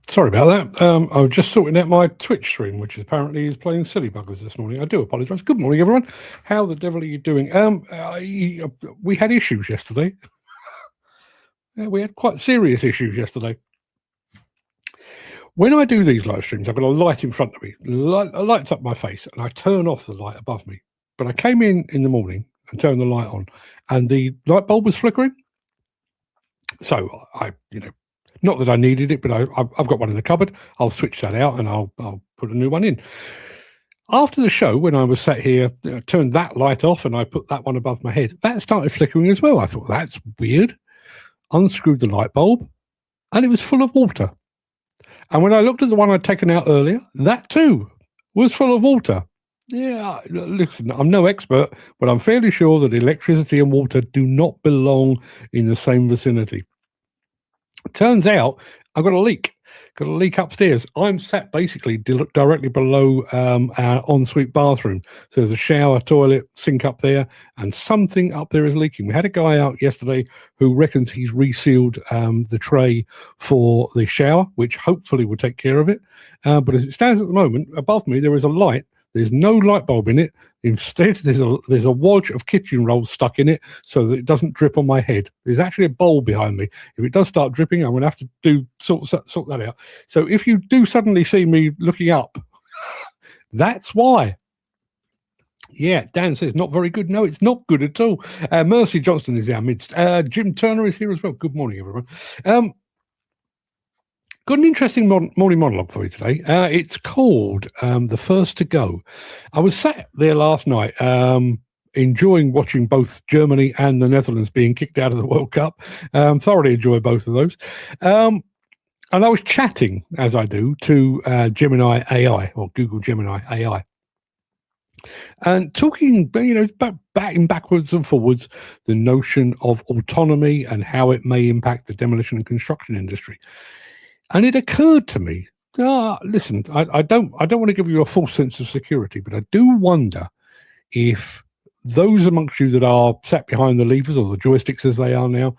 Sorry about that. I was just sorting out my Twitch stream, which apparently is playing silly buggers this morning. I do apologise. Good morning, everyone. How the devil are you doing? We had issues yesterday. We had quite serious issues yesterday. When I do these live streams, I've got a light in front of me. Lights up my face, and I turn off the light above me. But I came in the morning and turned the light on, and the light bulb was flickering. So not that I needed it, but I've got one in the cupboard. I'll switch that out and I'll put a new one in. After the show, when I was sat here, turned that light off and I put that one above my head, that started flickering as well. I thought, that's weird. Unscrewed the light bulb and it was full of water. And when I looked at the one I'd taken out earlier, that too was full of water. Yeah, listen, I'm no expert, but I'm fairly sure that electricity and water do not belong in the same vicinity. Turns out I've got a leak upstairs. I'm sat basically directly below our ensuite bathroom. So there's a shower, toilet, sink up there, and something up there is leaking. We had a guy out yesterday who reckons he's resealed the tray for the shower, which hopefully will take care of it. But as it stands at the moment, above me there is a light. There's no light bulb in it. Instead, there's a wodge of kitchen rolls stuck in it so that it doesn't drip on my head. There's actually a bowl behind me. If it does start dripping, I'm going to have to sort that out. So if you do suddenly see me looking up, that's why. Yeah, Dan says, not very good. No, it's not good at all. Mercy Johnston is our midst. Jim Turner is here as well. Good morning, everyone. Got an interesting morning monologue for you today. It's called The First to Go. I was sat there last night enjoying watching both Germany and the Netherlands being kicked out of the World Cup. Thoroughly enjoy both of those. And I was chatting, as I do, to Gemini AI or Google Gemini AI. And talking, batting backwards and forwards the notion of autonomy and how it may impact the demolition and construction industry. And it occurred to me, listen, I don't want to give you a false sense of security, but I do wonder if those amongst you that are sat behind the levers or the joysticks as they are now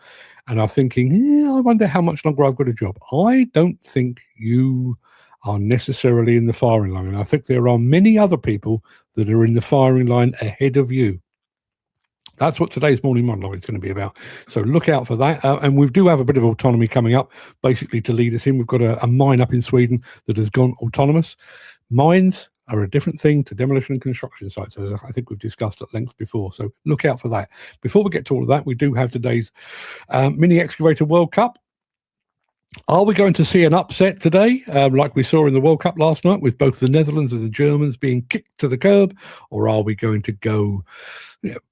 and are thinking, I wonder how much longer I've got a job. I don't think you are necessarily in the firing line. And I think there are many other people that are in the firing line ahead of you. That's what today's morning monologue is going to be about. So look out for that. And we do have a bit of autonomy coming up, basically to lead us in. We've got a mine up in Sweden that has gone autonomous. Mines are a different thing to demolition and construction sites, as I think we've discussed at length before. So look out for that. Before we get to all of that, we do have today's Mini Excavator World Cup. Are we going to see an upset today, like we saw in the World Cup last night, with both the Netherlands and the Germans being kicked to the curb? Or are we going to go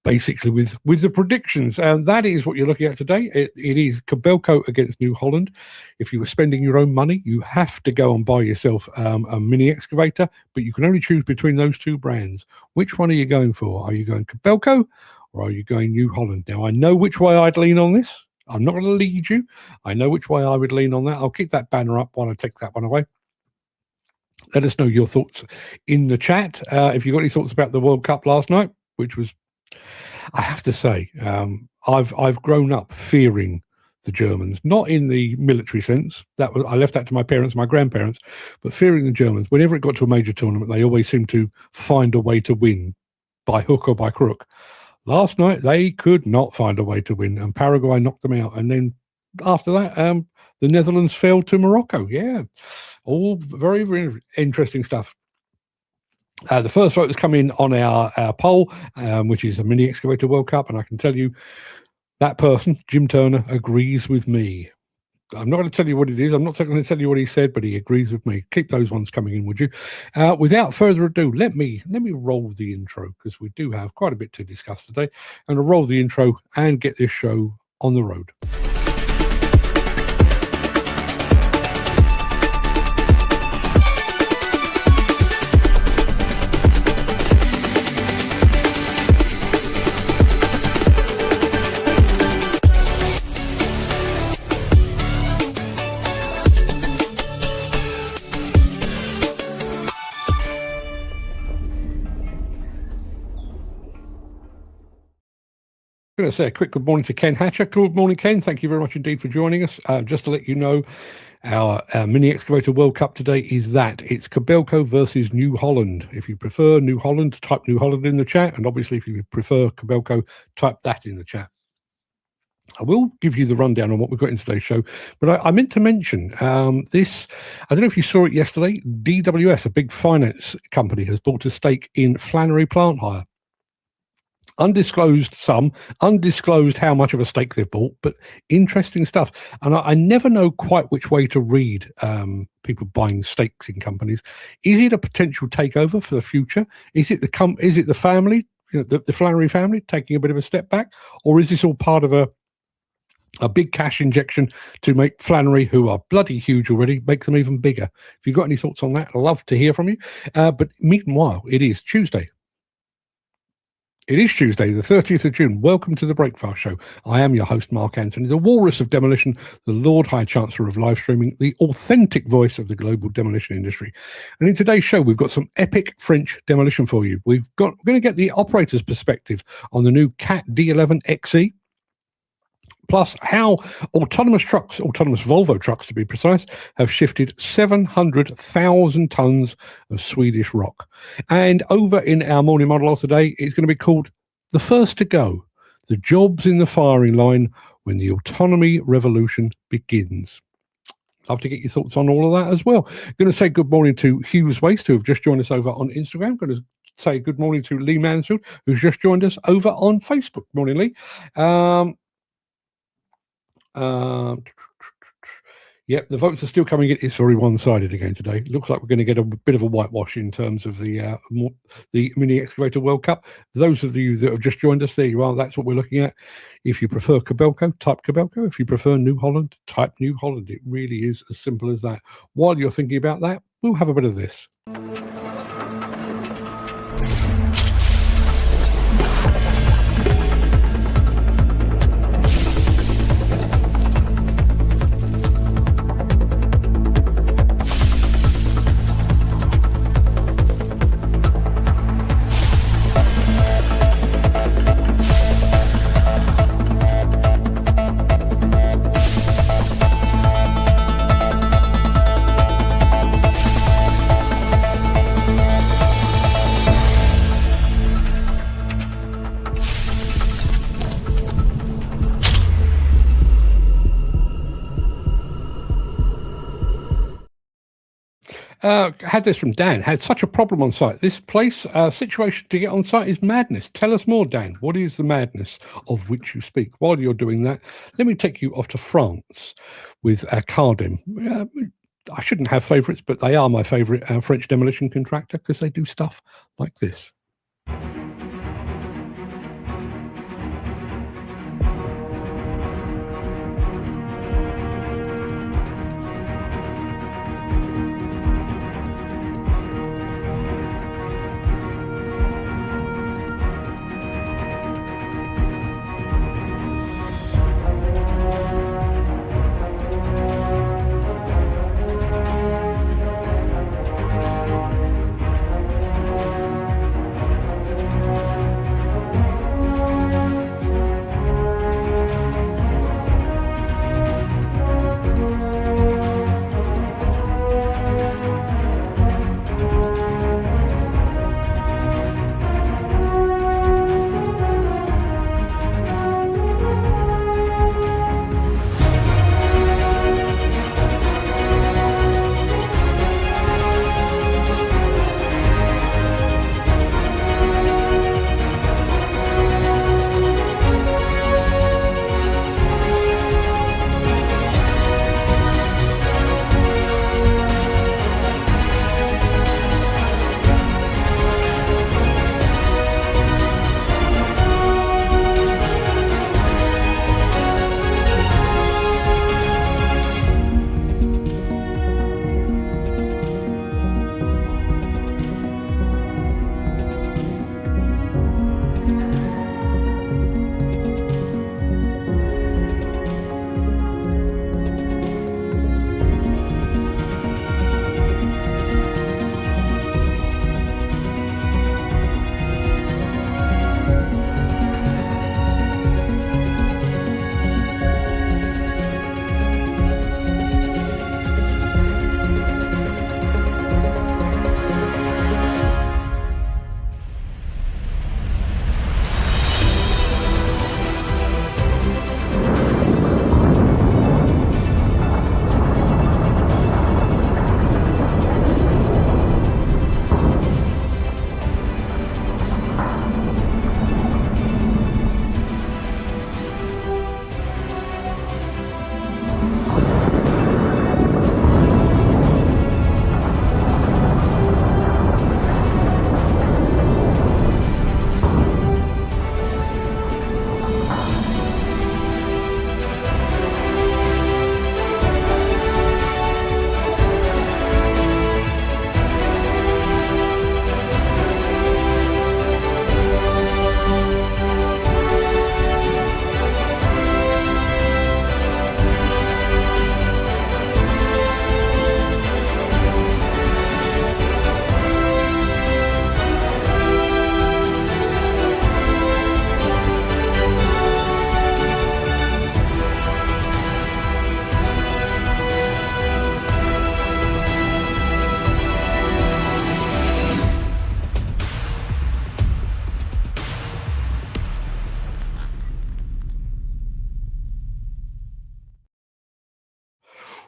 basically with the predictions? And that is what you're looking at today. It is Kobelco against New Holland. If you were spending your own money, you have to go and buy yourself a mini excavator, but you can only choose between those two brands. Which one are you going for? Are you going Kobelco or are you going New Holland? Now, I know which way I'd lean on this. I'm not going to lead you. I know which way I would lean on that. I'll keep that banner up while I take that one away. Let us know your thoughts in the chat. If you've got any thoughts about the World Cup last night, which was, I have to say, I've grown up fearing the Germans, not in the military sense. I left that to my parents, my grandparents, but fearing the Germans. Whenever it got to a major tournament, they always seemed to find a way to win by hook or by crook. Last night, they could not find a way to win, and Paraguay knocked them out. And then after that, the Netherlands fell to Morocco. Yeah, all very, very interesting stuff. The first vote has come in on our poll, which is a Mini Excavator World Cup, and I can tell you that person, Jim Turner, agrees with me. I'm not going to tell you what it is. I'm not going to tell you what he said, but he agrees with me. Keep those ones coming in, would you? Without further ado, let me roll the intro, because we do have quite a bit to discuss today. And I'll roll the intro and get this show on the road. going to say a quick good morning to Ken Hatcher. Good morning, Ken. Thank you very much indeed for joining us. Just to let you know, our Mini Excavator World Cup today is that. It's Kobelco versus New Holland. If you prefer New Holland, type New Holland in the chat. And obviously, if you prefer Kobelco, type that in the chat. I will give you the rundown on what we've got in today's show, but I meant to mention this. I don't know if you saw it yesterday. DWS, a big finance company, has bought a stake in Flannery Plant Hire. Undisclosed sum, undisclosed how much of a stake they've bought, but interesting stuff. And I never know quite which way to read people buying stakes in companies. Is it a potential takeover for the future? Is it the family, the Flannery family, taking a bit of a step back, or is this all part of a big cash injection to make Flannery, who are bloody huge already, make them even bigger? If you've got any thoughts on that, I'd love to hear from you. But meanwhile, it is Tuesday. It is Tuesday, the 30th of June. Welcome to the Breakfast Show. I am your host, Mark Anthony, the walrus of demolition, the Lord High Chancellor of live streaming, the authentic voice of the global demolition industry. And in today's show, we've got some epic French demolition for you. We're going to get the operator's perspective on the new Cat D11XE. Plus, how autonomous Volvo trucks to be precise, have shifted 700,000 tons of Swedish rock. And over in our morning monologue today, it's going to be called The First to Go, the jobs in the firing line when the autonomy revolution begins. Love to get your thoughts on all of that as well. Going to say good morning to Hughes Waste, who have just joined us over on Instagram. Going to say good morning to Lee Mansfield, who's just joined us over on Facebook. Morning, Lee. Yep, the votes are still coming in. It's very one-sided again today. Looks like we're going to get a bit of a whitewash in terms of the Mini Excavator World Cup. Those of you that have just joined us, there you are. That's what we're looking at. If you prefer Kobelco, type Kobelco. If you prefer New Holland, type New Holland. It really is as simple as that. While you're thinking about that, we'll have a bit of this. Had this from Dan. Had such a problem on site. This place situation to get on site is madness. Tell us more, Dan. What is the madness of which you speak? While you're doing that, let me take you off to France with Cardem. I shouldn't have favourites, but they are my favourite French demolition contractor because they do stuff like this.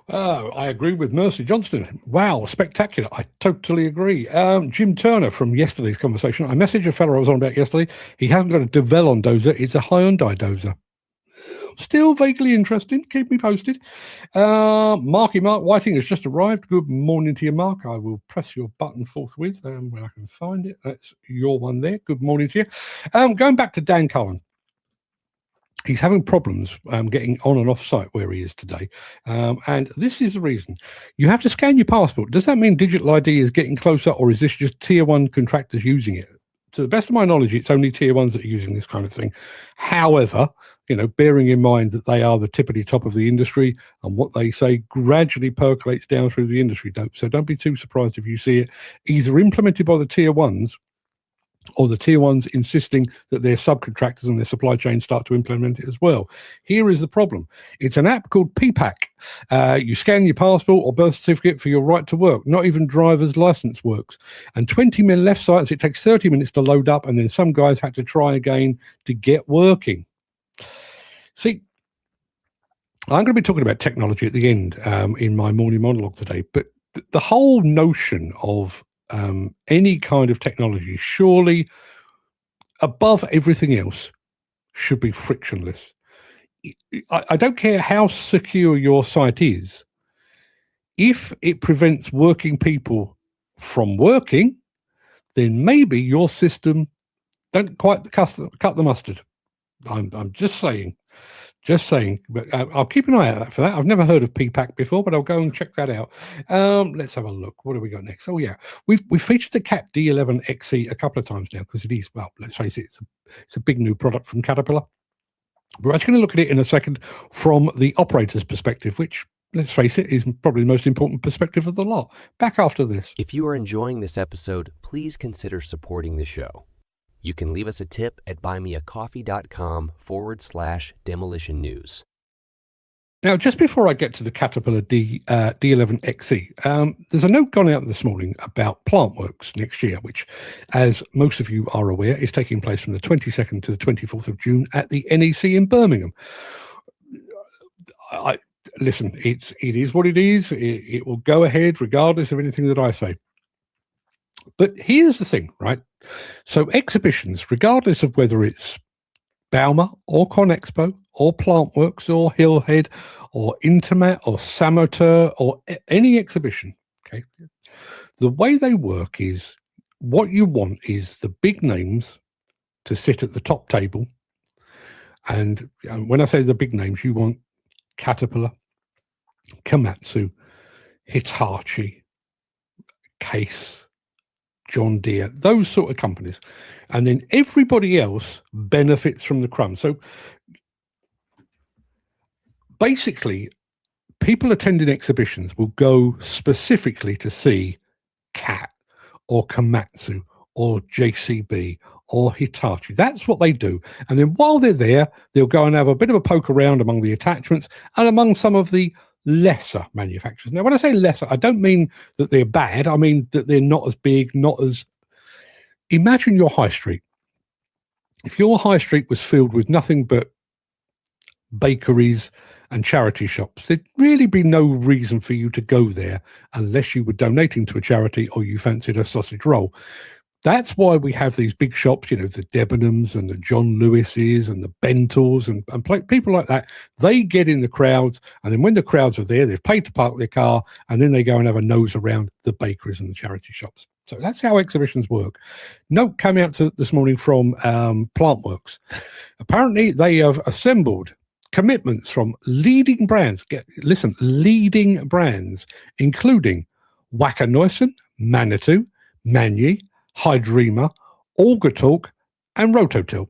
I agree with Mercy Johnston. Wow, spectacular. I totally agree. Jim Turner from yesterday's conversation. I messaged a fellow I was on about yesterday. He hasn't got a Demolition dozer. It's a Hyundai dozer. Still vaguely interesting. Keep me posted. Mark Whiting has just arrived. Good morning to you, Mark. I will press your button forthwith when I can find it. That's your one there. Good morning to you. Going back to Dan Cullen. He's having problems getting on and off site where he is today. And this is the reason. You have to scan your passport. Does that mean digital ID is getting closer, or is this just tier one contractors using it? To the best of my knowledge, it's only tier ones that are using this kind of thing. However, bearing in mind that they are the tippity top of the industry, and what they say gradually percolates down through the industry. So don't be too surprised if you see it either implemented by the tier ones, or the tier ones insisting that their subcontractors and their supply chain start to implement it as well. Here is the problem. It's an app called PPAC. You scan your passport or birth certificate for your right to work. Not even driver's license works. And 20 men left sites, it takes 30 minutes to load up, and then some guys had to try again to get working. See, I'm going to be talking about technology at the end in my morning monologue today, but the whole notion of any kind of technology, surely above everything else, should be frictionless. I don't care how secure your site is. If it prevents working people from working, then maybe your system don't quite cut the mustard. I'm just saying. Just saying, but I'll keep an eye out for that. I've never heard of PPAC before, but I'll go and check that out. Let's have a look. What do we got next? Oh yeah, we've featured the Cat D11XE a couple of times now, because it is, well, let's face it, it's a big new product from Caterpillar. We're actually going to look at it in a second from the operator's perspective, which, let's face it, is probably the most important perspective of the lot. Back after this. If you are enjoying this episode, please consider supporting the show. You can leave us a tip at buymeacoffee.com/demolition news. Now, just before I get to the Caterpillar D11XE, there's a note gone out this morning about plant works next year, which, as most of you are aware, is taking place from the 22nd to the 24th of June at the NEC in Birmingham. Listen, it is what it is. It will go ahead regardless of anything that I say. But here's the thing, right? So exhibitions, regardless of whether it's Bauma or Conexpo or Plantworks or Hillhead or Intermat or Samoteur or any exhibition, okay, the way they work is, what you want is the big names to sit at the top table. And when I say the big names, you want Caterpillar, Komatsu, Hitachi, Case, John Deere, those sort of companies. And then everybody else benefits from the crumbs. So basically, people attending exhibitions will go specifically to see Cat or Komatsu or JCB or Hitachi. That's what they do. And then while they're there, they'll go and have a bit of a poke around among the attachments and among some of the lesser manufacturers. Now, when I say lesser, I don't mean that they're bad. I mean that they're not as big, not as... Imagine your high street. If your high street was filled with nothing but bakeries and charity shops, there'd really be no reason for you to go there unless you were donating to a charity or you fancied a sausage roll. That's why we have these big shops, the Debenhams and the John Lewises and the Bentals and people like that. They get in the crowds, and then when the crowds are there, they've paid to park their car, and then they go and have a nose around the bakeries and the charity shops. So that's how exhibitions work. Note came out this morning from Plantworks. Apparently, they have assembled commitments from leading brands. Leading brands, including Wacker Neuson, Manitou, Manyi, Hydrema, Augertalk, and Rototil.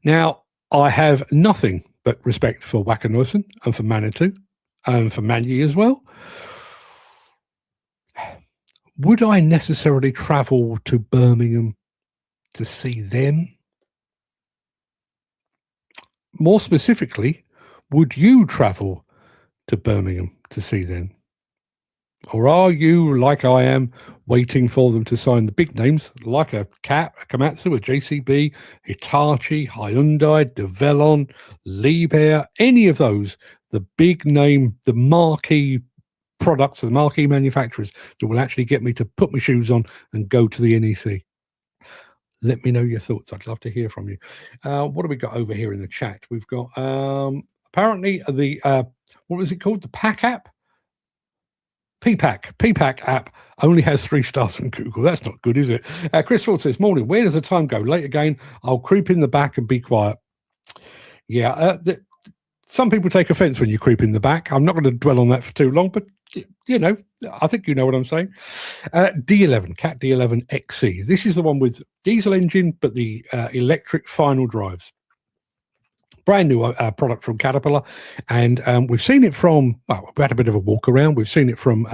Now, I have nothing but respect for Wacker Neuson and for Manitou and for Manyi as well. Would I necessarily travel to Birmingham to see them? More specifically, would you travel to Birmingham to see them? Or are you, like I am, waiting for them to sign the big names, like a Cat, a Komatsu, a JCB, Hitachi, Hyundai, Develon, Liebherr, any of those the big name, the marquee products, the marquee manufacturers that will actually get me to put my shoes on and go to the NEC. Let me know your thoughts. I'd love to hear from you. What do we got over here in the chat? We've got apparently the what was it called? The Pack app? PPAC app only has 3 stars on Google. That's not good, is it? Chris Ford says, morning, where does the time go? Late again, I'll creep in the back and be quiet. Yeah, some people take offense when you creep in the back. I'm not going to dwell on that for too long, but you know, I think you know what I'm saying. D11, Cat D11XE. This is the one with diesel engine, but the electric final drives. Brand new product from Caterpillar, and we've seen it from, well, we had a bit of a walk around. We've seen it from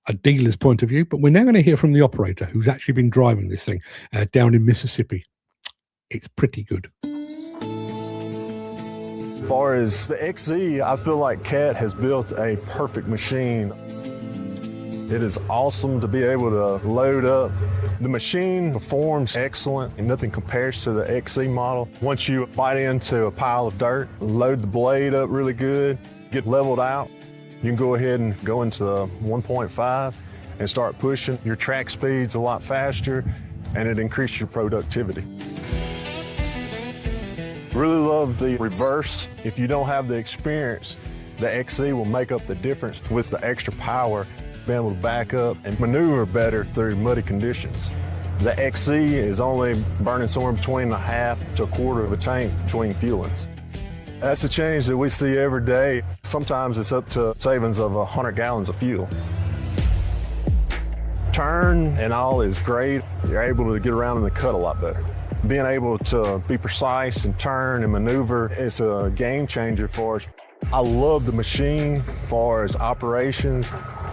a dealer's point of view, but we're now going to hear from the operator who's actually been driving this thing down in Mississippi. It's pretty good. As far as the XE, I feel like Cat has built a perfect machine. It is awesome to be able to load up. The machine performs excellent and nothing compares to the XE model. Once you bite into a pile of dirt, load the blade up really good, get leveled out, you can go ahead and go into the 1.5 and start pushing. Your track speed's a lot faster and it increases your productivity. Really love the reverse. If you don't have the experience, the XE will make up the difference with the extra power, being able to back up and maneuver better through muddy conditions. The XE is only burning somewhere between a half to a quarter of a tank between fuelings. That's a change that we see every day. Sometimes it's up to savings of 100 gallons of fuel. Turn and all is great. You're able to get around in the cut a lot better. Being able to be precise and turn and maneuver is a game changer for us. I love the machine as far as operations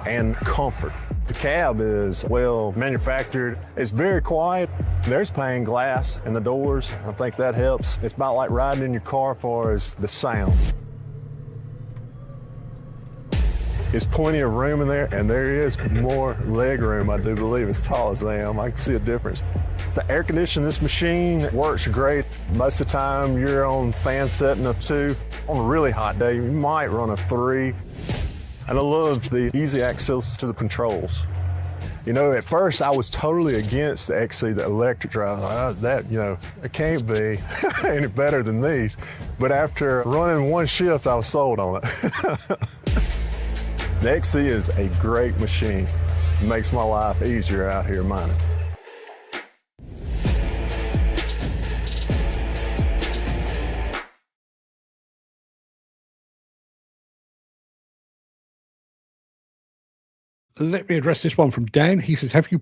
and comfort. The cab is well manufactured. It's very quiet. There's pane glass in the doors. I think that helps. It's about like riding in your car as far as the sound. There's plenty of room in there, and there is more leg room, I do believe, as tall as I am. I can see a difference. The air conditioning, this machine works great. Most of the time, you're on fan setting of 2. On a really hot day, you might run a 3. And I love the easy access to the controls. You know, at first, I was totally against the XE, the electric drive. It can't be any better than these. But after running one shift, I was sold on it. The XE is a great machine. It makes my life easier out here mining. Let me address this one from Dan. He says, have you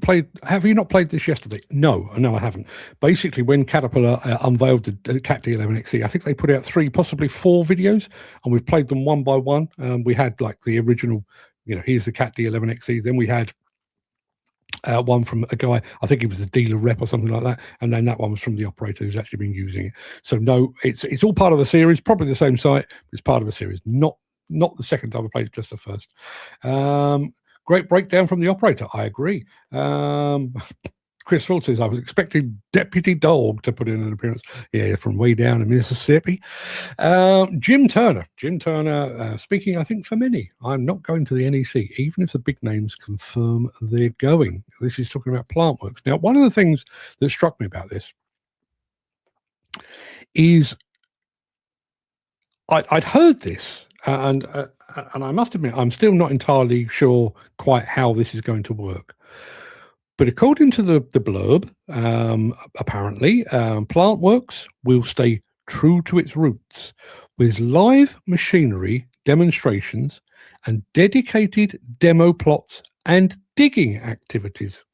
not played this yesterday? No, I haven't. Basically, when Caterpillar unveiled the Cat D11XE, I think they put out 3, possibly 4 videos, and we've played them one by one. We had like the original, here's the Cat D11XE. Then we had one from a guy, I think he was a dealer rep or something like that, and then that one was from the operator who's actually been using it. So no, it's all part of the series, probably the same site, but it's part of a series, not the second time I played it, just the first. Great breakdown from the operator. I agree. Chris Ford says, I was expecting Deputy Dog to put in an appearance. Yeah, from way down in Mississippi. Jim Turner, speaking, I think, for many. I'm not going to the NEC, even if the big names confirm they're going. This is talking about plant works. Now, one of the things that struck me about this is I'd heard this, and I must admit, I'm still not entirely sure quite how this is going to work. But according to the blurb, apparently, Plant Works will stay true to its roots with live machinery demonstrations and dedicated demo plots and digging activities.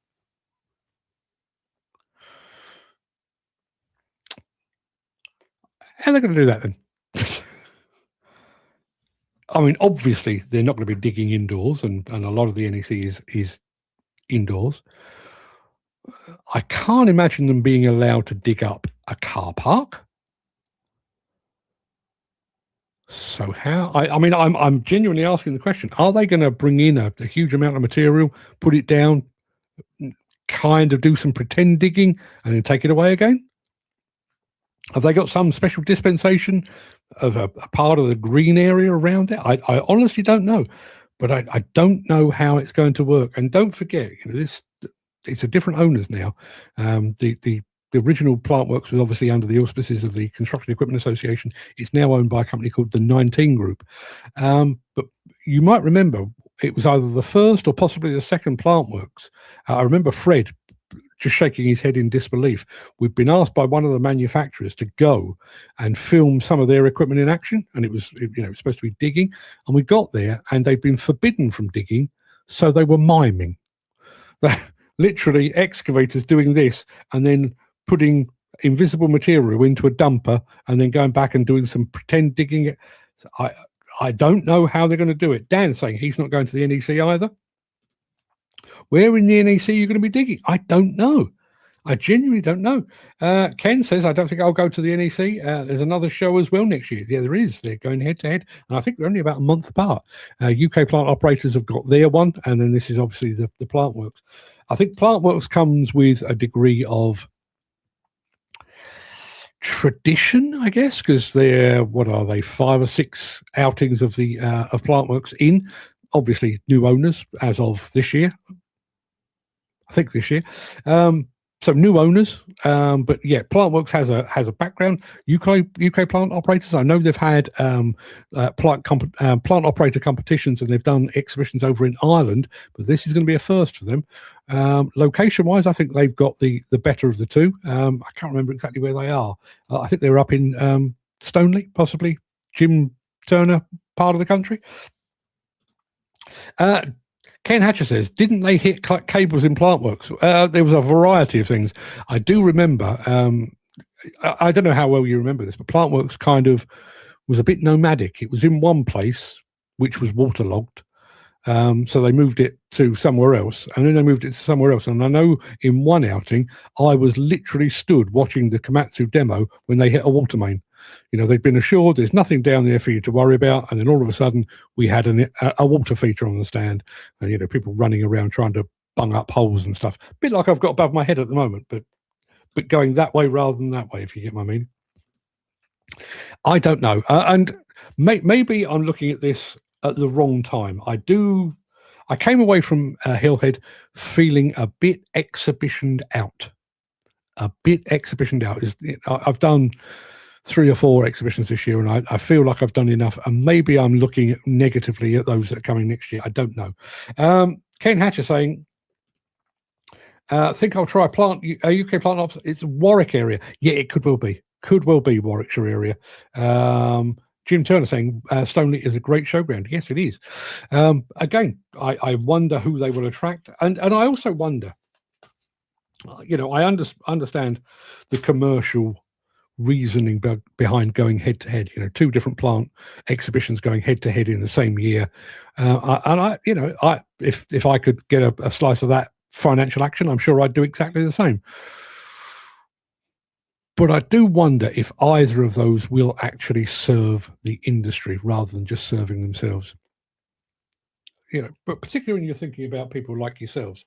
How are they going to do that then? I mean, obviously, they're not going to be digging indoors, and a lot of the NEC is indoors. I can't imagine them being allowed to dig up a car park. So how? I'm genuinely asking the question: are they going to bring in a huge amount of material, put it down, kind of do some pretend digging, and then take it away again? Have they got some special dispensation of a part of the green area around it? I honestly don't know, but I don't know how it's going to work. And don't forget, it's a different owners now. The original plant works was obviously under the auspices of the Construction Equipment Association. It's now owned by a company called the 19 Group. But you might remember it was either the first or possibly the second plant works. I remember Fred just shaking his head in disbelief. We'd been asked by one of the manufacturers to go and film some of their equipment in action, and it was supposed to be digging, and we got there and they'd been forbidden from digging, so they were miming. Literally excavators doing this and then putting invisible material into a dumper and then going back and doing some pretend digging. I don't know how they're going to do it. Dan's saying he's not going to the NEC either. Where in the NEC are you going to be digging? I don't know. I genuinely don't know. Ken says, I don't think I'll go to the NEC. There's another show as well next year. Yeah, there is. They're going head to head. And I think they're only about a month apart. UK plant operators have got their one. And then this is obviously the plant works. I think plant works comes with a degree of tradition, I guess, because they're, 5 or 6 outings of the of plant works in. Obviously, new owners as of this year. I think this year. So new owners, but yeah, Plantworks has a background. UK plant operators, I know they've had plant operator competitions and they've done exhibitions over in Ireland, but this is going to be a first for them. Location wise, I think they've got the better of the two. I can't remember exactly where they are. I think they're up in Stoneleigh, possibly Jim Turner part of the country. Ken Hatcher says, didn't they hit cables in Plantworks? There was a variety of things. I do remember, I don't know how well you remember this, but Plantworks kind of was a bit nomadic. It was in one place, which was waterlogged. So they moved it to somewhere else, and then they moved it to somewhere else. And I know in one outing, I was literally stood watching the Komatsu demo when they hit a water main. They'd been assured there's nothing down there for you to worry about, and then all of a sudden we had a water feature on the stand, and people running around trying to bung up holes and stuff. A bit like I've got above my head at the moment, but going that way rather than that way, if you get my meaning. I don't know, and maybe I'm looking at this at the wrong time. I came away from Hillhead feeling a bit exhibitioned out. I've done 3 or 4 exhibitions this year, and I feel like I've done enough, and maybe I'm looking negatively at those that are coming next year. I don't know. Ken Hatcher saying, think I'll try UK plant ops. It's Warwick area. Yeah, it could well be Warwickshire area. Jim Turner saying Stoneleigh is a great showground. Yes, it is. Again, I wonder who they will attract, and I also wonder, I understand the commercial reasoning behind going head to head. 2 different plant exhibitions going head to head in the same year, and if I could get a slice of that financial action, I'm sure I'd do exactly the same. But I do wonder if either of those will actually serve the industry rather than just serving themselves. But particularly when you're thinking about people like yourselves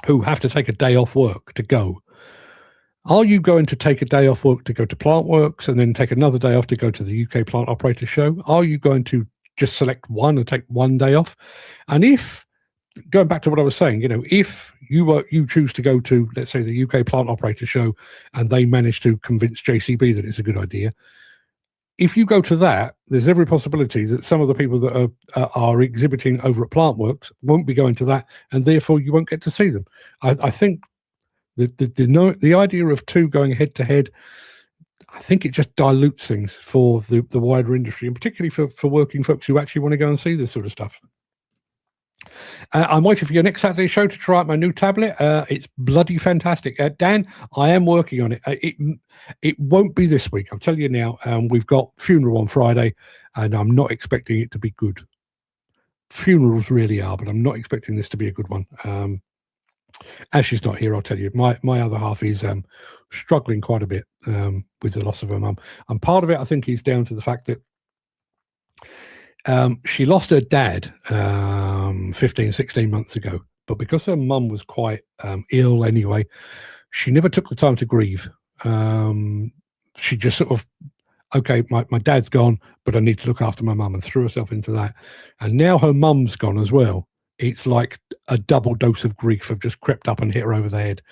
who have to take a day off work to go. Are you going to take a day off work to go to Plantworks and then take another day off to go to the UK Plant Operator Show? Are you going to just select one and take one day off? And if, going back to what I was saying, if you choose to go to, let's say, the UK Plant Operator Show and they manage to convince JCB that it's a good idea, if you go to that, there's every possibility that some of the people that are exhibiting over at Plantworks won't be going to that, and therefore you won't get to see them. I think the idea of 2 going head to head, I think it just dilutes things for the wider industry, and particularly for working folks who actually want to go and see this sort of stuff. I'm waiting for your next Saturday show to try out my new tablet. It's bloody fantastic. Dan, I am working on it. It won't be this week, I'll tell you now. We've got funeral on Friday, and I'm not expecting it to be good. Funerals really are, but I'm not expecting this to be a good one. As she's not here, I'll tell you, my other half is struggling quite a bit with the loss of her mum. And part of it, I think, is down to the fact that she lost her dad 15, 16 months ago. But because her mum was quite ill anyway, she never took the time to grieve. She just sort of, okay, my dad's gone, but I need to look after my mum, and threw herself into that. And now her mum's gone as well. It's like a double dose of grief have just crept up and hit her over the head.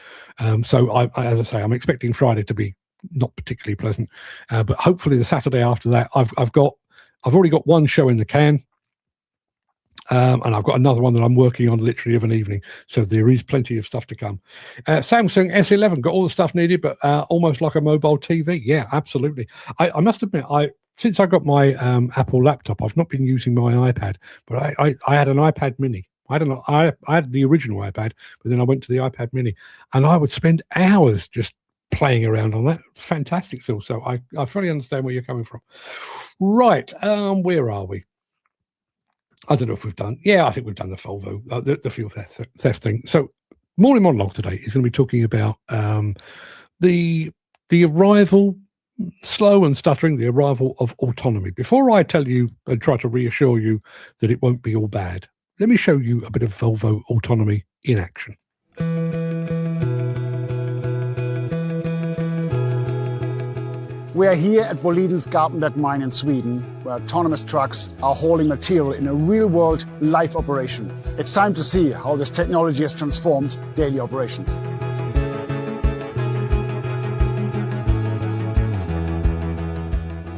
So as I say, I'm expecting Friday to be not particularly pleasant, but hopefully the Saturday after that, I've already got one show in the can. And I've got another one that I'm working on literally of an evening. So there is plenty of stuff to come. Samsung S11 got all the stuff needed, but almost like a mobile TV. Yeah, absolutely. I must admit, since I got my Apple laptop, I've not been using my iPad, but I had an iPad mini. I had the original iPad, but then I went to the iPad mini, and I would spend hours just playing around on that. It's fantastic still. So I fully understand where you're coming from. Right. Where are we? I don't know if we've done. Yeah, I think we've done the Volvo, the fuel theft thing. So, morning monologue today is going to be talking about the arrival, slow and stuttering, the arrival of autonomy. Before I tell you and try to reassure you that it won't be all bad, let me show you a bit of Volvo autonomy in action. We are here at Boliden's Garpenberg mine in Sweden, where autonomous trucks are hauling material in a real-world live operation. It's time to see how this technology has transformed daily operations.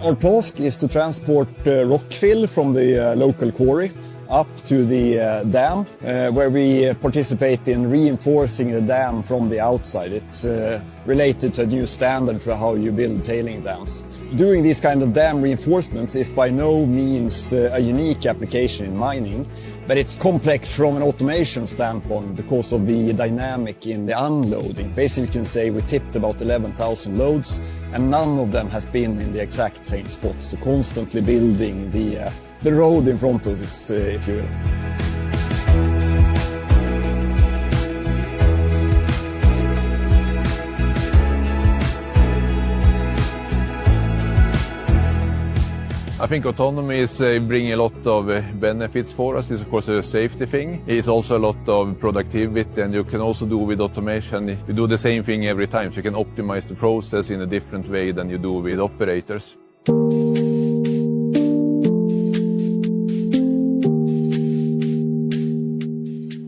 Our task is to transport rock fill from the local quarry up to the dam, where we participate in reinforcing the dam from the outside. It's related to a new standard for how you build tailing dams. Doing these kind of dam reinforcements is by no means a unique application in mining, but it's complex from an automation standpoint because of the dynamic in the unloading. Basically, you can say we tipped about 11,000 loads, and none of them has been in the exact same spot. So constantly building the road in front of us, if you will. I think autonomy is bringing a lot of benefits for us. It's of course a safety thing. It's also a lot of productivity, and you can also do with automation. You do the same thing every time, so you can optimize the process in a different way than you do with operators.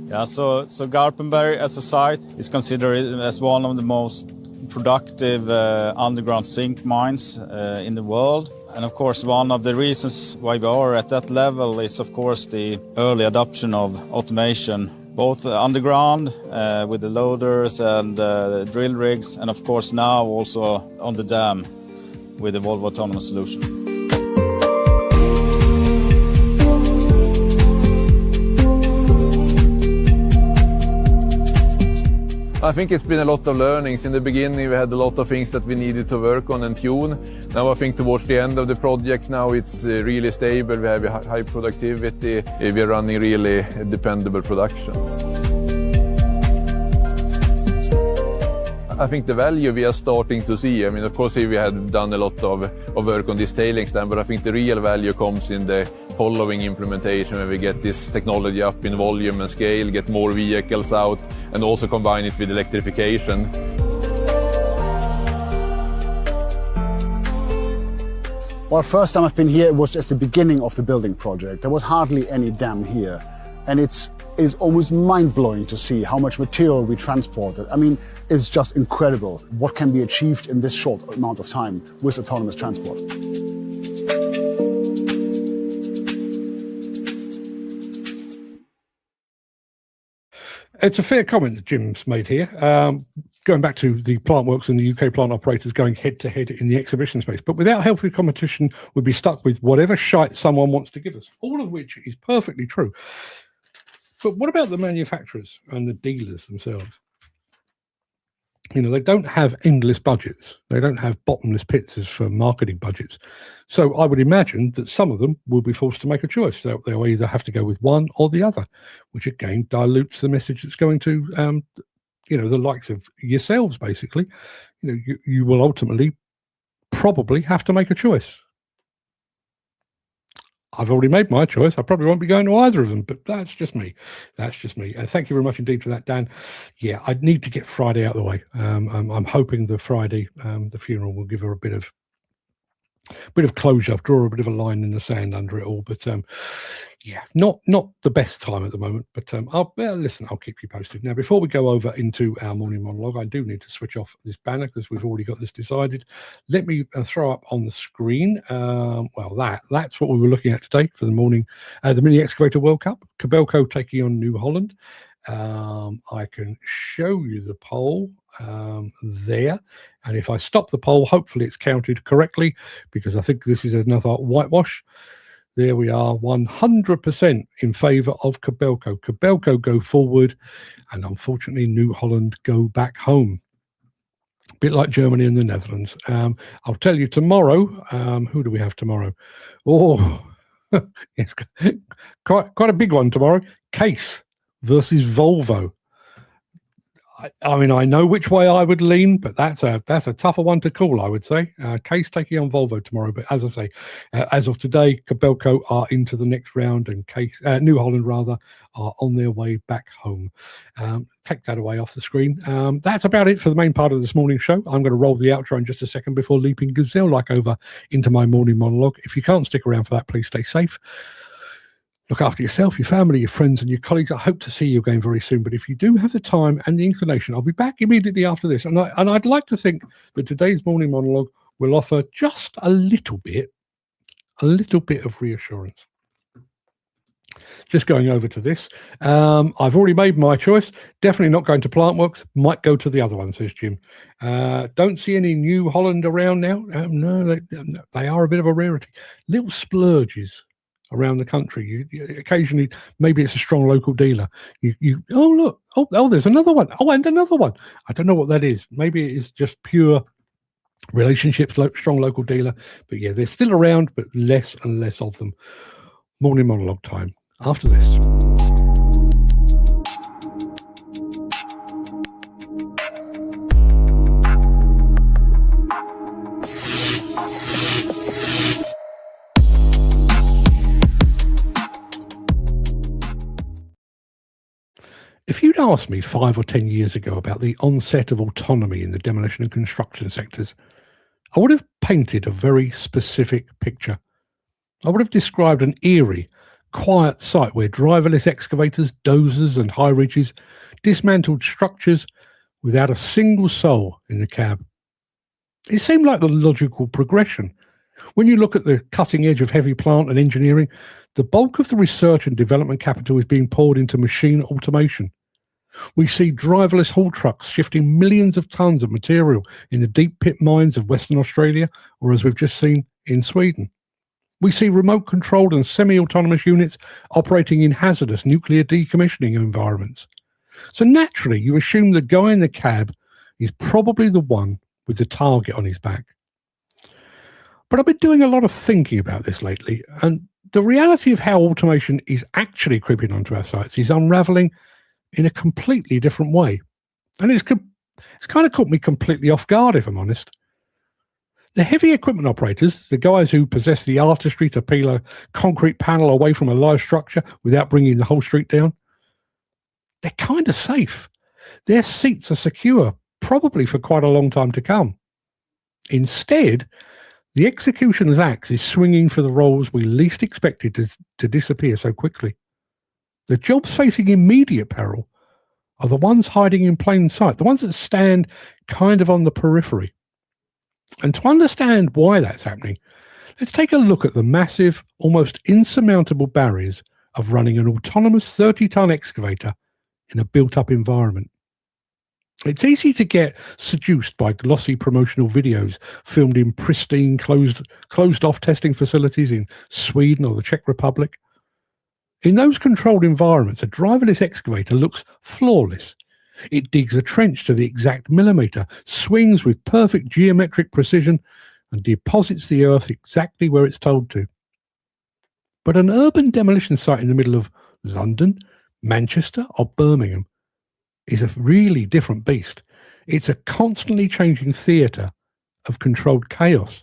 Yeah, so Garpenberg as a site is considered as one of the most productive underground zinc mines in the world. And of course, one of the reasons why we are at that level is, of course, the early adoption of automation, both underground with the loaders and drill rigs, and of course now also on the dam with the Volvo autonomous solution. I think it's been a lot of learnings. In the beginning we had a lot of things that we needed to work on and tune. Now I think towards the end of the project now it's really stable, we have a high productivity, we are running really dependable production. I think the value we are starting to see, I mean of course we had done a lot of work on this tailings dam, but I think the real value comes in the following implementation when we get this technology up in volume and scale, get more vehicles out, and also combine it with electrification. Well, first time I've been here, it was just the beginning of the building project. There was hardly any dam here. And it is almost mind-blowing to see how much material we transported. I mean, it's just incredible what can be achieved in this short amount of time with autonomous transport. It's a fair comment that Jim's made here, going back to the plant works and the UK plant operators going head-to-head in the exhibition space. But without healthy competition, we'd be stuck with whatever shite someone wants to give us, all of which is perfectly true. But what about the manufacturers and the dealers themselves? You know, they don't have endless budgets. They don't have bottomless pits as for marketing budgets. So I would imagine that some of them will be forced to make a choice. They'll either have to go with one or the other, which again dilutes the message that's going to, the likes of yourselves, basically. You know, you will ultimately probably have to make a choice. I've already made my choice. I probably won't be going to either of them, but that's just me. That's just me. Thank you very much indeed for that, Dan. Yeah, I need to get Friday out of the way. I'm hoping the Friday, the funeral will give her a bit of closure, draw a bit of a line in the sand under it all. But yeah, not the best time at the moment. But I'll keep you posted. Now, before we go over into our morning monologue, I do need to switch off this banner because we've already got this decided. Let me throw up on the screen. That's what we were looking at today for the morning, the Mini Excavator World Cup. Kobelco taking on New Holland. I can show you the poll there, and if I stop the poll, hopefully it's counted correctly, because I think this is another whitewash. There we are, 100% in favour of Kobelco. Kobelco go forward, and unfortunately New Holland go back home. A bit like Germany and the Netherlands. I'll tell you tomorrow, who do we have tomorrow? Oh, it's quite a big one tomorrow. Case versus Volvo. I mean, I know which way I would lean, but that's a tougher one to call, I would say. Case taking on Volvo tomorrow, but as I say, as of today, Kobelco are into the next round, and New Holland rather are on their way back home. Take that away off the screen. That's about it for the main part of this morning show. I'm going to roll the outro in just a second before leaping gazelle-like over into my morning monologue. If you can't stick around for that, please stay safe. Look after yourself, your family, your friends, and your colleagues. I hope to see you again very soon. But if you do have the time and the inclination, I'll be back immediately after this. And I'd like to think that today's morning monologue will offer just a little bit of reassurance. Just going over to this. I've already made my choice. Definitely not going to Plantworks. Might go to the other one, says Jim. Don't see any New Holland around now. No, they are a bit of a rarity. Little splurges around the country. You occasionally, maybe it's a strong local dealer. There's another one. Oh, and another one. I don't know what that is. Maybe it is just pure relationships, strong local dealer. But yeah, they're still around, but less and less of them. Morning monologue time after this. If you'd asked me 5 or 10 years ago about the onset of autonomy in the demolition and construction sectors, I would have painted a very specific picture. I would have described an eerie, quiet site where driverless excavators, dozers and high ridges dismantled structures without a single soul in the cab. It seemed like the logical progression. When you look at the cutting edge of heavy plant and engineering, the bulk of the research and development capital is being poured into machine automation. We see driverless haul trucks shifting millions of tons of material in the deep pit mines of Western Australia, or as we've just seen in Sweden. We see remote-controlled and semi-autonomous units operating in hazardous nuclear decommissioning environments. So naturally, you assume the guy in the cab is probably the one with the target on his back. But I've been doing a lot of thinking about this lately, and the reality of how automation is actually creeping onto our sites is unraveling in a completely different way. And it's kind of caught me completely off guard, if I'm honest. The heavy equipment operators, the guys who possess the artistry to peel a concrete panel away from a live structure without bringing the whole street down, they're kind of safe. Their seats are secure, probably for quite a long time to come. Instead, the executioner's axe is swinging for the roles we least expected to disappear so quickly. The jobs facing immediate peril are the ones hiding in plain sight, the ones that stand kind of on the periphery. And to understand why that's happening, let's take a look at the massive, almost insurmountable barriers of running an autonomous 30-ton excavator in a built-up environment. It's easy to get seduced by glossy promotional videos filmed in pristine, closed-off testing facilities in Sweden or the Czech Republic. In those controlled environments, a driverless excavator looks flawless. It digs a trench to the exact millimetre, swings with perfect geometric precision, and deposits the earth exactly where it's told to. But an urban demolition site in the middle of London, Manchester, or Birmingham is a really different beast. It's a constantly changing theatre of controlled chaos.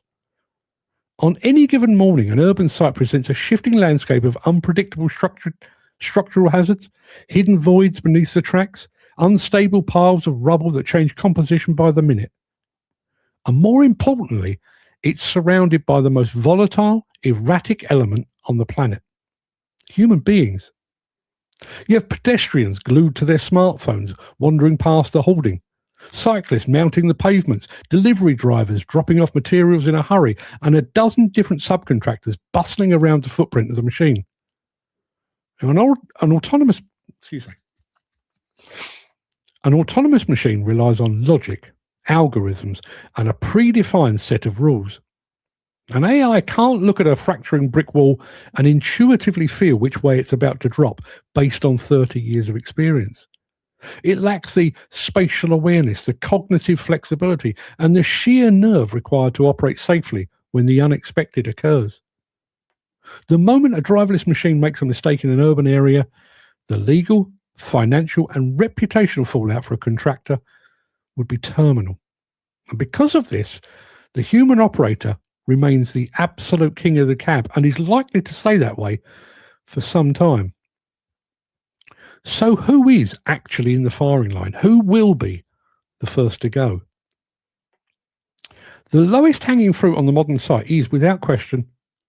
On any given morning, an urban site presents a shifting landscape of unpredictable structural hazards, hidden voids beneath the tracks, unstable piles of rubble that change composition by the minute. And more importantly, it's surrounded by the most volatile, erratic element on the planet: human beings. You have pedestrians glued to their smartphones, wandering past the hoarding, cyclists mounting the pavements, delivery drivers dropping off materials in a hurry, and a dozen different subcontractors bustling around the footprint of the machine. Now, an autonomous machine relies on logic, algorithms, and a predefined set of rules. An AI can't look at a fracturing brick wall and intuitively feel which way it's about to drop based on 30 years of experience. It lacks the spatial awareness, the cognitive flexibility, and the sheer nerve required to operate safely when the unexpected occurs. The moment a driverless machine makes a mistake in an urban area, the legal, financial, and reputational fallout for a contractor would be terminal. And because of this, the human operator remains the absolute king of the cab and is likely to stay that way for some time. So who is actually in the firing line? Who will be the first to go? The lowest hanging fruit on the modern site is, without question,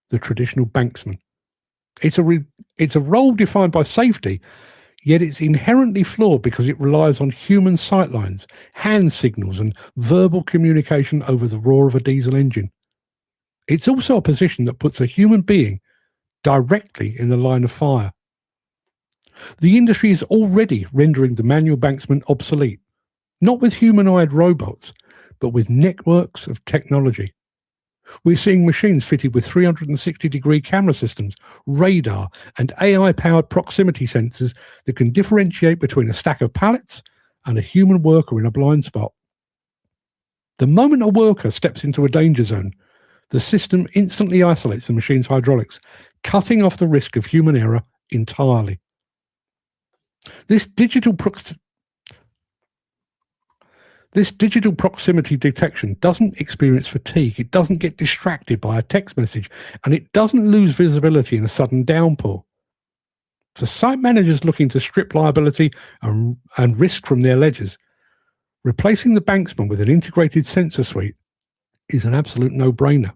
the traditional banksman. It's a role defined by safety, yet it's inherently flawed because it relies on human sightlines, hand signals, and verbal communication over the roar of a diesel engine. It's also a position that puts a human being directly in the line of fire. The industry is already rendering the manual banksman obsolete, not with humanoid robots, but with networks of technology. We're seeing machines fitted with 360-degree camera systems, radar, and AI-powered proximity sensors that can differentiate between a stack of pallets and a human worker in a blind spot. The moment a worker steps into a danger zone, the system instantly isolates the machine's hydraulics, cutting off the risk of human error entirely. This digital proximity detection doesn't experience fatigue, it doesn't get distracted by a text message, and it doesn't lose visibility in a sudden downpour. For site managers looking to strip liability and risk from their ledgers, replacing the banksman with an integrated sensor suite is an absolute no-brainer.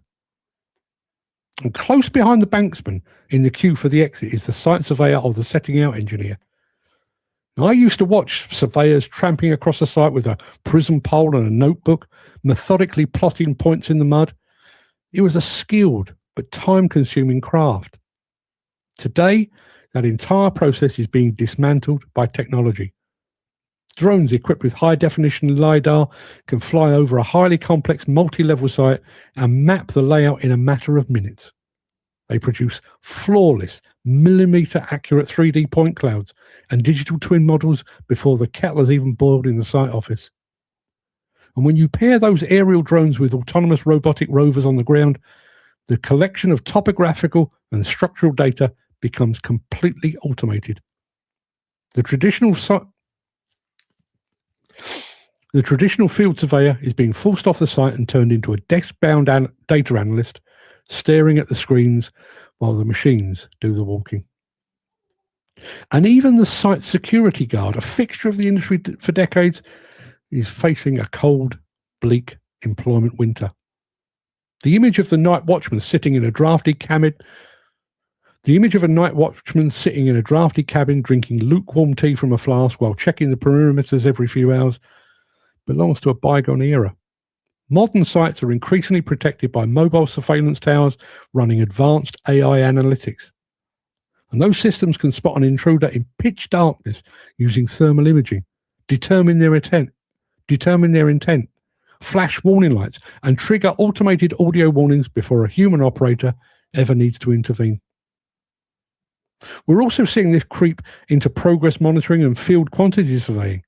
And close behind the banksman in the queue for the exit is the site surveyor or the setting out engineer. Now, I used to watch surveyors tramping across the site with a prism pole and a notebook, methodically plotting points in the mud. It was a skilled but time-consuming craft. Today, that entire process is being dismantled by technology. Drones equipped with high-definition LiDAR can fly over a highly complex multi-level site and map the layout in a matter of minutes. They produce flawless, millimetre-accurate 3D point clouds and digital twin models before the kettle has even boiled in the site office. And when you pair those aerial drones with autonomous robotic rovers on the ground, the collection of topographical and structural data becomes completely automated. The traditional field surveyor is being forced off the site and turned into a desk-bound data analyst, staring at the screens while the machines do the walking. And even the site security guard, a fixture of the industry for decades, is facing a cold, bleak employment winter. The image of the night watchman sitting in a drafty cabin drinking lukewarm tea from a flask while checking the perimeters every few hours belongs to a bygone era. Modern sites are increasingly protected by mobile surveillance towers running advanced AI analytics. And those systems can spot an intruder in pitch darkness using thermal imaging, determine their intent, flash warning lights, and trigger automated audio warnings before a human operator ever needs to intervene. We're also seeing this creep into progress monitoring and field quantity surveying.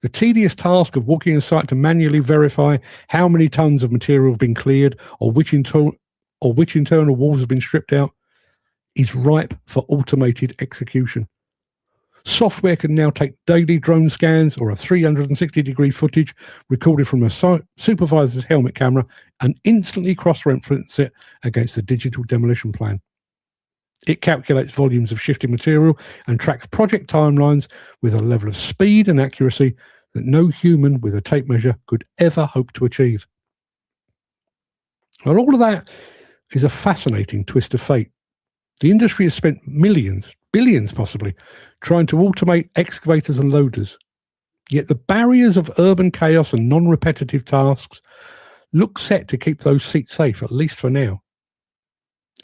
The tedious task of walking a site to manually verify how many tons of material have been cleared or which internal walls have been stripped out is ripe for automated execution. Software can now take daily drone scans or a 360-degree footage recorded from a supervisor's helmet camera and instantly cross-reference it against the digital demolition plan. It calculates volumes of shifting material and tracks project timelines with a level of speed and accuracy that no human with a tape measure could ever hope to achieve. Well, all of that is a fascinating twist of fate. The industry has spent millions, billions possibly, trying to automate excavators and loaders. Yet the barriers of urban chaos and non-repetitive tasks look set to keep those seats safe, at least for now.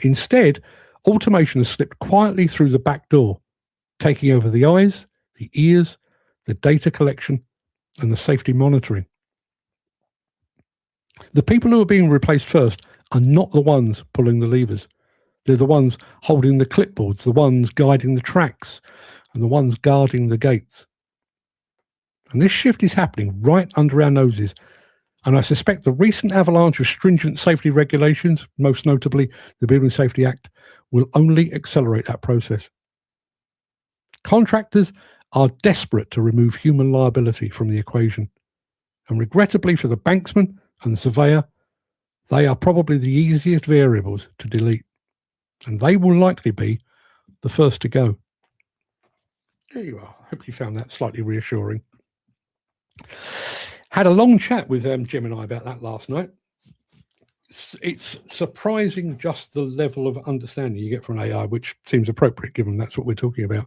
Instead, automation has slipped quietly through the back door, taking over the eyes, the ears, the data collection, and the safety monitoring. The people who are being replaced first are not the ones pulling the levers. They're the ones holding the clipboards, the ones guiding the tracks, and the ones guarding the gates. And this shift is happening right under our noses. And I suspect the recent avalanche of stringent safety regulations, most notably the Building Safety Act, will only accelerate that process. Contractors are desperate to remove human liability from the equation. And regrettably for the banksman and the surveyor, they are probably the easiest variables to delete. And they will likely be the first to go. There you are. I hope you found that slightly reassuring. Had a long chat with Jim and I about that last night. It's surprising just the level of understanding you get from AI, which seems appropriate given that's what we're talking about.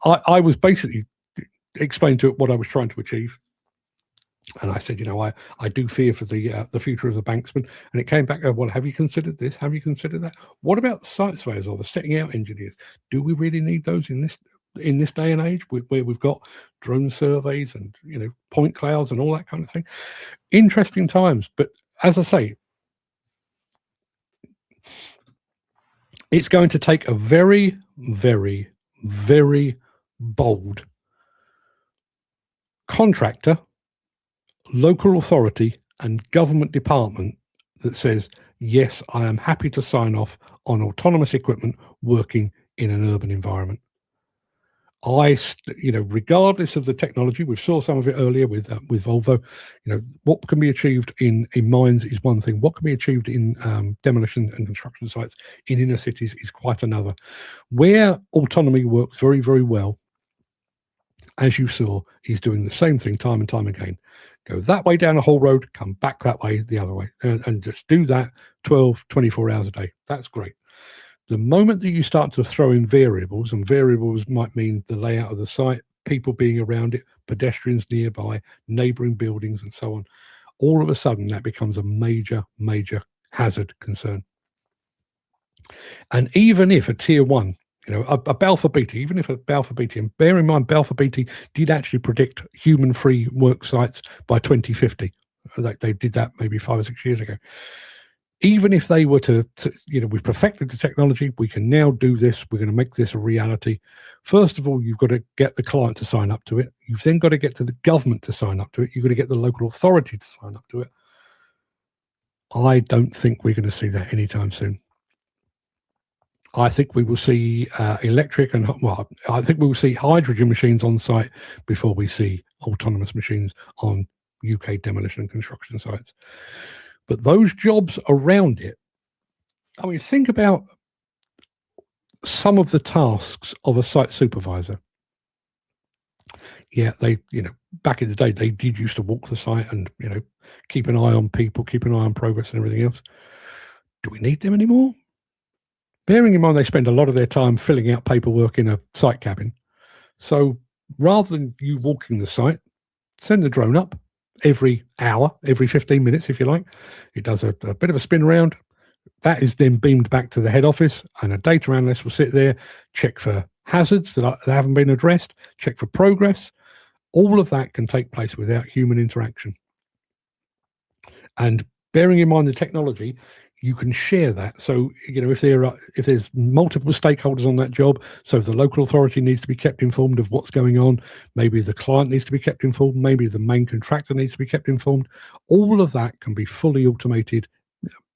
I was basically explaining to it what I was trying to achieve. And I said, I do fear for the future of the banksman. And it came back, well, have you considered this? Have you considered that? What about the site surveyors or the setting out engineers? Do we really need those in this day and age where we've got drone surveys and, point clouds and all that kind of thing? Interesting times. But as I say, it's going to take a very, very, very bold contractor, local authority and government department that says, yes, I am happy to sign off on autonomous equipment working in an urban environment. Regardless of the technology, we saw some of it earlier with Volvo. What can be achieved in mines is one thing. What can be achieved in demolition and construction sites in inner cities is quite another. Where autonomy works very, very well, as you saw, is doing the same thing time and time again. Go that way down a whole road, come back that way, the other way, and just do that 12, 24 hours a day. That's great. The moment that you start to throw in variables, and variables might mean the layout of the site, people being around it, pedestrians nearby, neighbouring buildings and so on, all of a sudden that becomes a major, major hazard concern. And even if a tier one, a Balfour Beatty, even if a Balfour Beatty, and bear in mind, Balfour Beatty did actually predict human-free work sites by 2050. They did that maybe 5 or 6 years ago. Even if they were to we've perfected the technology, we can now do this, we're going to make this a reality. First of all, you've got to get the client to sign up to it. You've then got to get to the government to sign up to it. You've got to get the local authority to sign up to it. I don't think we're going to see that anytime soon. I think we will see electric and, I think we will see hydrogen machines on site before we see autonomous machines on UK demolition and construction sites. But those jobs around it, think about some of the tasks of a site supervisor. Yeah, they, back in the day, they did used to walk the site and, keep an eye on people, keep an eye on progress and everything else. Do we need them anymore? Bearing in mind they spend a lot of their time filling out paperwork in a site cabin. So rather than you walking the site, send the drone up every hour, every 15 minutes, if you like. It does a bit of a spin around. That is then beamed back to the head office, and a data analyst will sit there, check for hazards that haven't been addressed, check for progress. All of that can take place without human interaction. And bearing in mind the technology, you can share that. So, if there's multiple stakeholders on that job, so the local authority needs to be kept informed of what's going on, maybe the client needs to be kept informed, maybe the main contractor needs to be kept informed, all of that can be fully automated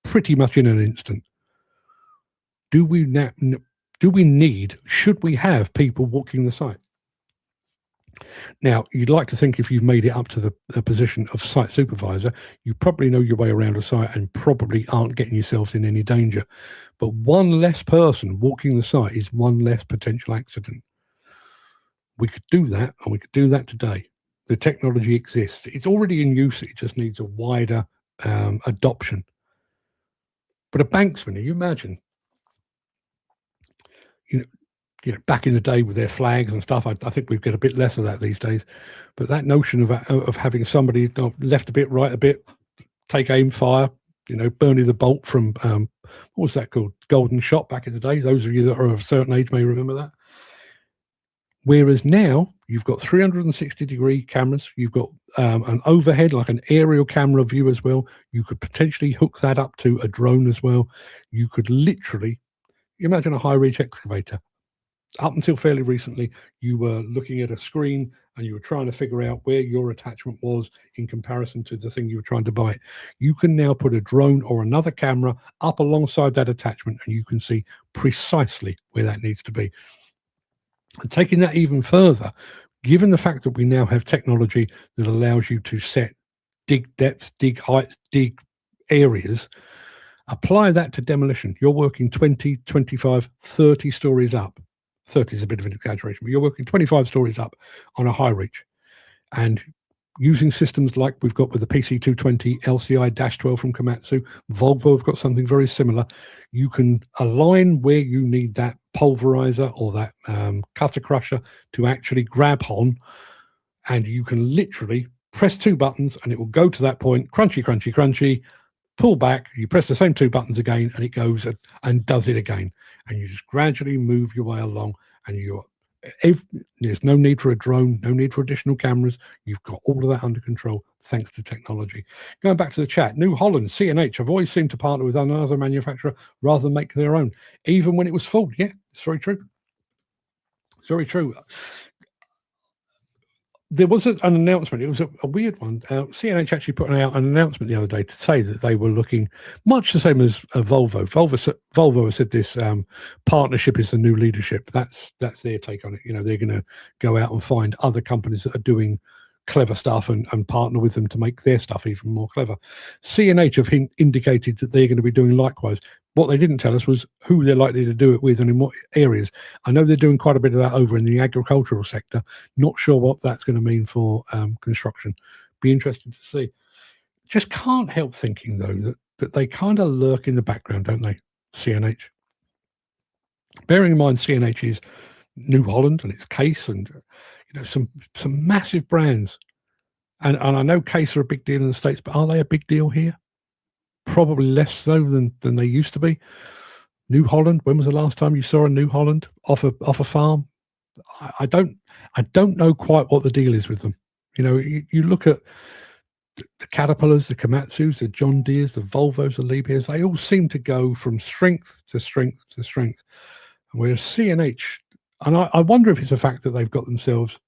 pretty much in an instant. Should we have people walking the site? Now, you'd like to think if you've made it up to the position of site supervisor, you probably know your way around a site and probably aren't getting yourselves in any danger. But one less person walking the site is one less potential accident. We could do that, and we could do that today. The technology exists. It's already in use. It just needs a wider adoption. But a banksman, you imagine, you know, back in the day with their flags and stuff, I think we get a bit less of that these days. But that notion of having somebody left a bit, right a bit, take aim, fire, you know, Bernie the Bolt from, what was that called? Golden Shot back in the day. Those of you that are of a certain age may remember that. Whereas now you've got 360-degree cameras. You've got an overhead, like an aerial camera view as well. You could potentially hook that up to a drone as well. You could literally, imagine a high-reach excavator. Up until fairly recently, you were looking at a screen and you were trying to figure out where your attachment was in comparison to the thing you were trying to buy. You can now put a drone or another camera up alongside that attachment and you can see precisely where that needs to be. And taking that even further, given the fact that we now have technology that allows you to set dig depths, dig heights, dig areas, apply that to demolition. You're working 20, 25, 30 stories up. 30 is a bit of an exaggeration, but you're working 25 stories up on a high reach. And using systems like we've got with the PC220 LCI-12 from Komatsu, Volvo have got something very similar. You can align where you need that pulverizer or that cutter crusher to actually grab on, and you can literally press two buttons and it will go to that point, crunchy, crunchy, crunchy, pull back, you press the same two buttons again and it goes and does it again. And you just gradually move your way along, and there's no need for a drone, no need for additional cameras. You've got all of that under control thanks to technology. Going back to the chat, New Holland, CNH have always seemed to partner with another manufacturer rather than make their own, even when it was Ford. Yeah, it's very true. It's very true. There was an announcement. It was a weird one. CNH actually put out an announcement the other day to say that they were looking much the same as Volvo. Volvo has said this partnership is the new leadership. That's their take on it. You know, they're going to go out and find other companies that are doing clever stuff and partner with them to make their stuff even more clever. CNH have indicated that they're going to be doing likewise. What they didn't tell us was who they're likely to do it with and in what areas. I know they're doing quite a bit of that over in the agricultural sector. Not sure what that's going to mean for construction. Be interested to see. Just can't help thinking, though, that they kind of lurk in the background, don't they, CNH? Bearing in mind CNH is New Holland and it's Case and you know some massive brands. And I know Case are a big deal in the States, but are they a big deal here? Probably less so than they used to be. New Holland, when was the last time you saw a New Holland off a farm? I don't know quite what the deal is with them. You know, you look at the Caterpillars, the Komatsus, the John Deeres, the Volvos, the Liebherrs, they all seem to go from strength to strength to strength. Whereas CNH, and I wonder if it's a fact that they've got themselves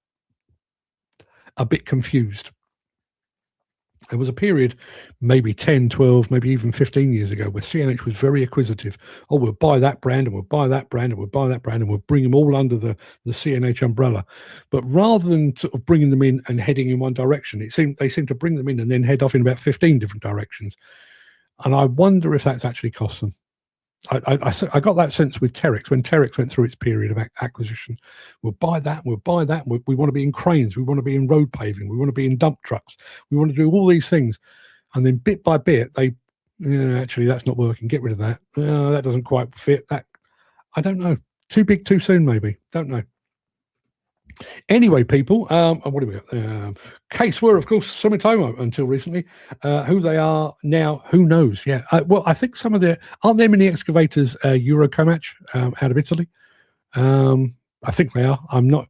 a bit confused. There was a period, maybe 10, 12, maybe even 15 years ago, where CNH was very acquisitive. Oh, we'll buy that brand and we'll buy that brand and we'll buy that brand and we'll bring them all under the CNH umbrella. But rather than sort of bringing them in and heading in one direction, they seemed to bring them in and then head off in about 15 different directions. And I wonder if that's actually cost them. I got that sense with Terex when Terex went through its period of acquisition. We'll buy that. We want to be in cranes. We want to be in road paving. We want to be in dump trucks. We want to do all these things. And then bit by bit, actually, that's not working. Get rid of that. That doesn't quite fit. That I don't know. Too big, too soon, maybe. Don't know. Anyway, people, what do we got? Case were, of course, Sumitomo until recently. Who they are now, who knows? Yeah. Well, I think aren't there many excavators Eurocomatch out of Italy? I think they are. I'm not.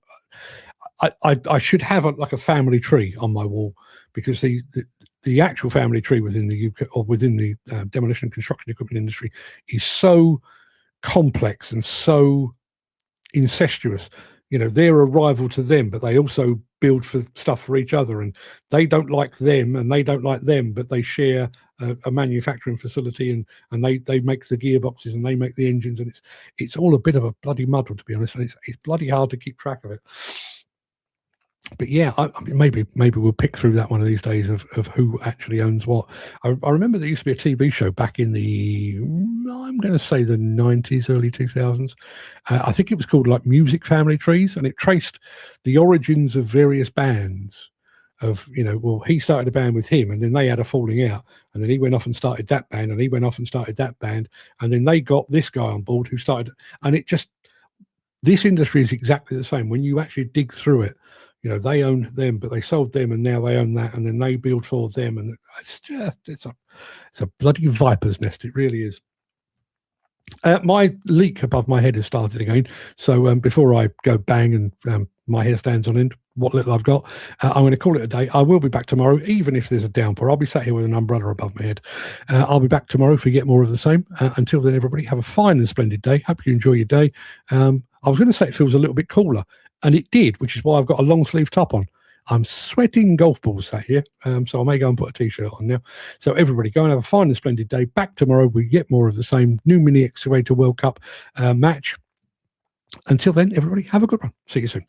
I should have a family tree on my wall because the actual family tree within the UK or within the demolition and construction equipment industry is so complex and so incestuous. You know, they're a rival to them, but they also build for stuff for each other, and they don't like them and they don't like them, but they share a manufacturing facility and they make the gearboxes and they make the engines, and it's all a bit of a bloody muddle, to be honest, and it's bloody hard to keep track of it. but yeah, I mean, maybe we'll pick through that one of these days of who actually owns what. I remember there used to be a TV show back in the, I'm going to say the 90s, early 2000s. I think it was called like Music Family Trees, and it traced the origins of various bands. Of, you know, well, he started a band with him, and then they had a falling out, and then he went off and started that band, and he went off and started that band, and then they got this guy on board who started, and it just, this industry is exactly the same. When you actually dig through it, you know, they owned them, but they sold them, and now they own that, and then they build for them, and it's just, it's a bloody viper's nest. It really is. My leak above my head has started again. So before I go bang and my hair stands on end, what little I've got, I'm going to call it a day. I will be back tomorrow, even if there's a downpour. I'll be sat here with an umbrella above my head. I'll be back tomorrow for yet more of the same. Until then, everybody, have a fine and splendid day. Hope you enjoy your day. I was going to say it feels a little bit cooler, and it did, which is why I've got a long sleeve top on. I'm sweating golf balls sat here, so I may go and put a t-shirt on now. So everybody, go and have a fine and splendid day. Back tomorrow, we get more of the same new Mini Excavator World Cup match. Until then, everybody, have a good one. See you soon.